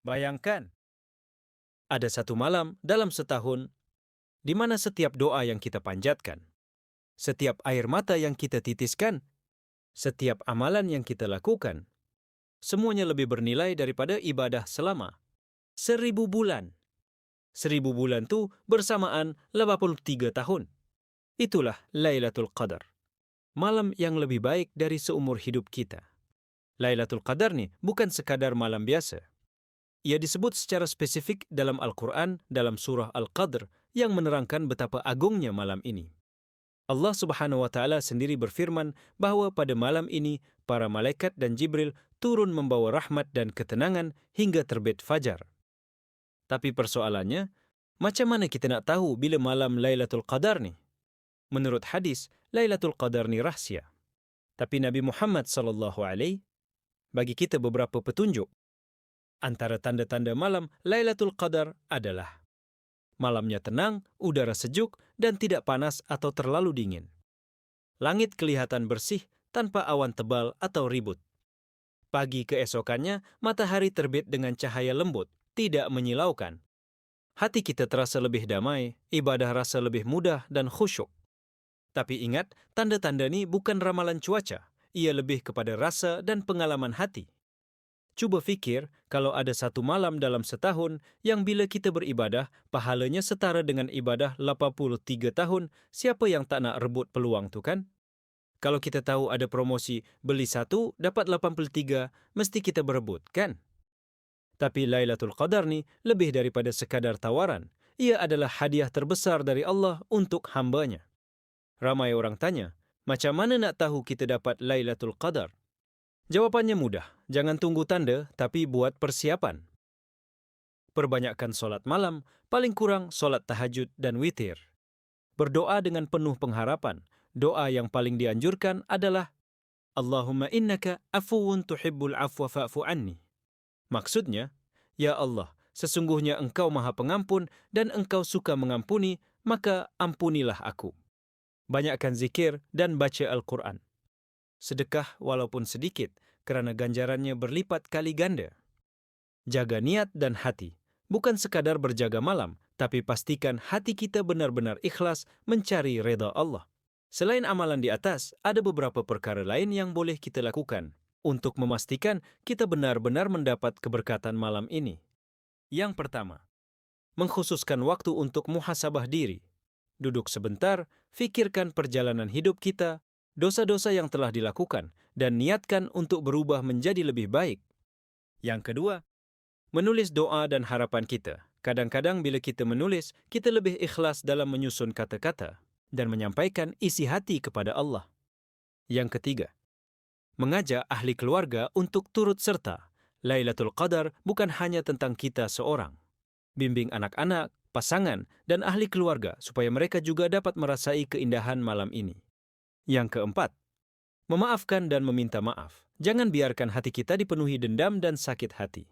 Bayangkan, ada satu malam dalam setahun di mana setiap doa yang kita panjatkan, setiap air mata yang kita titiskan, setiap amalan yang kita lakukan, semuanya lebih bernilai daripada ibadah selama 1.000 bulan. 1.000 bulan itu bersamaan 83 tahun. Itulah Lailatul Qadar. Malam yang lebih baik dari seumur hidup kita. Lailatul Qadar nih bukan sekadar malam biasa. Ia disebut secara spesifik dalam Al-Quran dalam surah Al-Qadr yang menerangkan betapa agungnya malam ini. Allah Subhanahu wa Ta'ala sendiri berfirman bahwa pada malam ini para malaikat dan Jibril turun membawa rahmat dan ketenangan hingga terbit fajar. Tapi persoalannya, macam mana kita nak tahu bila malam Lailatul Qadar ni? Menurut hadis, Lailatul Qadar ni rahsia. Tapi Nabi Muhammad SAW bagi kita beberapa petunjuk. Antara tanda-tanda malam Lailatul Qadar adalah malamnya tenang, udara sejuk, dan tidak panas atau terlalu dingin. Langit kelihatan bersih tanpa awan tebal atau ribut. Pagi keesokannya, matahari terbit dengan cahaya lembut, tidak menyilaukan. Hati kita terasa lebih damai, ibadah rasa lebih mudah dan khusyuk. Tapi ingat, tanda-tanda ini bukan ramalan cuaca. Ia lebih kepada rasa dan pengalaman hati. Cuba fikir kalau ada satu malam dalam setahun yang bila kita beribadah, pahalanya setara dengan ibadah 83 tahun, siapa yang tak nak rebut peluang tu kan? Kalau kita tahu ada promosi beli satu dapat 83, mesti kita berebut kan? Tapi Lailatul Qadar ni lebih daripada sekadar tawaran. Ia adalah hadiah terbesar dari Allah untuk hambanya. Ramai orang tanya, macam mana nak tahu kita dapat Lailatul Qadar? Jawapannya mudah, jangan tunggu tanda tapi buat persiapan. Perbanyakkan solat malam, paling kurang solat tahajud dan witir. Berdoa dengan penuh pengharapan. Doa yang paling dianjurkan adalah Allahumma innaka afuwun tuhibbul afwa fa'fu anni. Maksudnya, ya Allah, sesungguhnya Engkau Maha Pengampun dan Engkau suka mengampuni, maka ampunilah aku. Banyakkan zikir dan baca Al-Quran. Sedekah walaupun sedikit, kerana ganjarannya berlipat kali ganda. Jaga niat dan hati, bukan sekadar berjaga malam, tapi pastikan hati kita benar-benar ikhlas mencari redha Allah. Selain amalan di atas, ada beberapa perkara lain yang boleh kita lakukan untuk memastikan kita benar-benar mendapat keberkatan malam ini. Yang pertama, mengkhususkan waktu untuk muhasabah diri. Duduk sebentar, fikirkan perjalanan hidup kita, dosa-dosa yang telah dilakukan, dan niatkan untuk berubah menjadi lebih baik. Yang kedua, menulis doa dan harapan kita. Kadang-kadang bila kita menulis, kita lebih ikhlas dalam menyusun kata-kata dan menyampaikan isi hati kepada Allah. Yang ketiga, mengajak ahli keluarga untuk turut serta. Lailatul Qadar bukan hanya tentang kita seorang. Bimbing anak-anak, pasangan, dan ahli keluarga supaya mereka juga dapat merasai keindahan malam ini. Yang keempat, memaafkan dan meminta maaf. Jangan biarkan hati kita dipenuhi dendam dan sakit hati.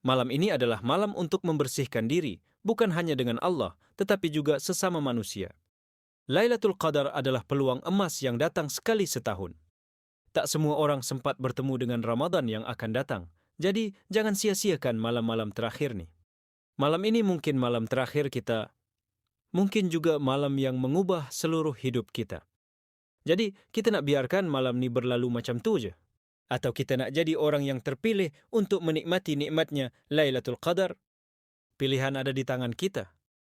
Malam ini adalah malam untuk membersihkan diri, bukan hanya dengan Allah, tetapi juga sesama manusia. Lailatul Qadar adalah peluang emas yang datang sekali setahun. Tak semua orang sempat bertemu dengan Ramadan yang akan datang, jadi jangan sia-siakan malam-malam terakhir ni. Malam ini mungkin malam terakhir kita, mungkin juga malam yang mengubah seluruh hidup kita. Jadi, kita nak biarkan malam ni berlalu macam tu je? Atau kita nak jadi orang yang terpilih untuk menikmati nikmatnya Lailatul Qadar? Pilihan ada di tangan kita.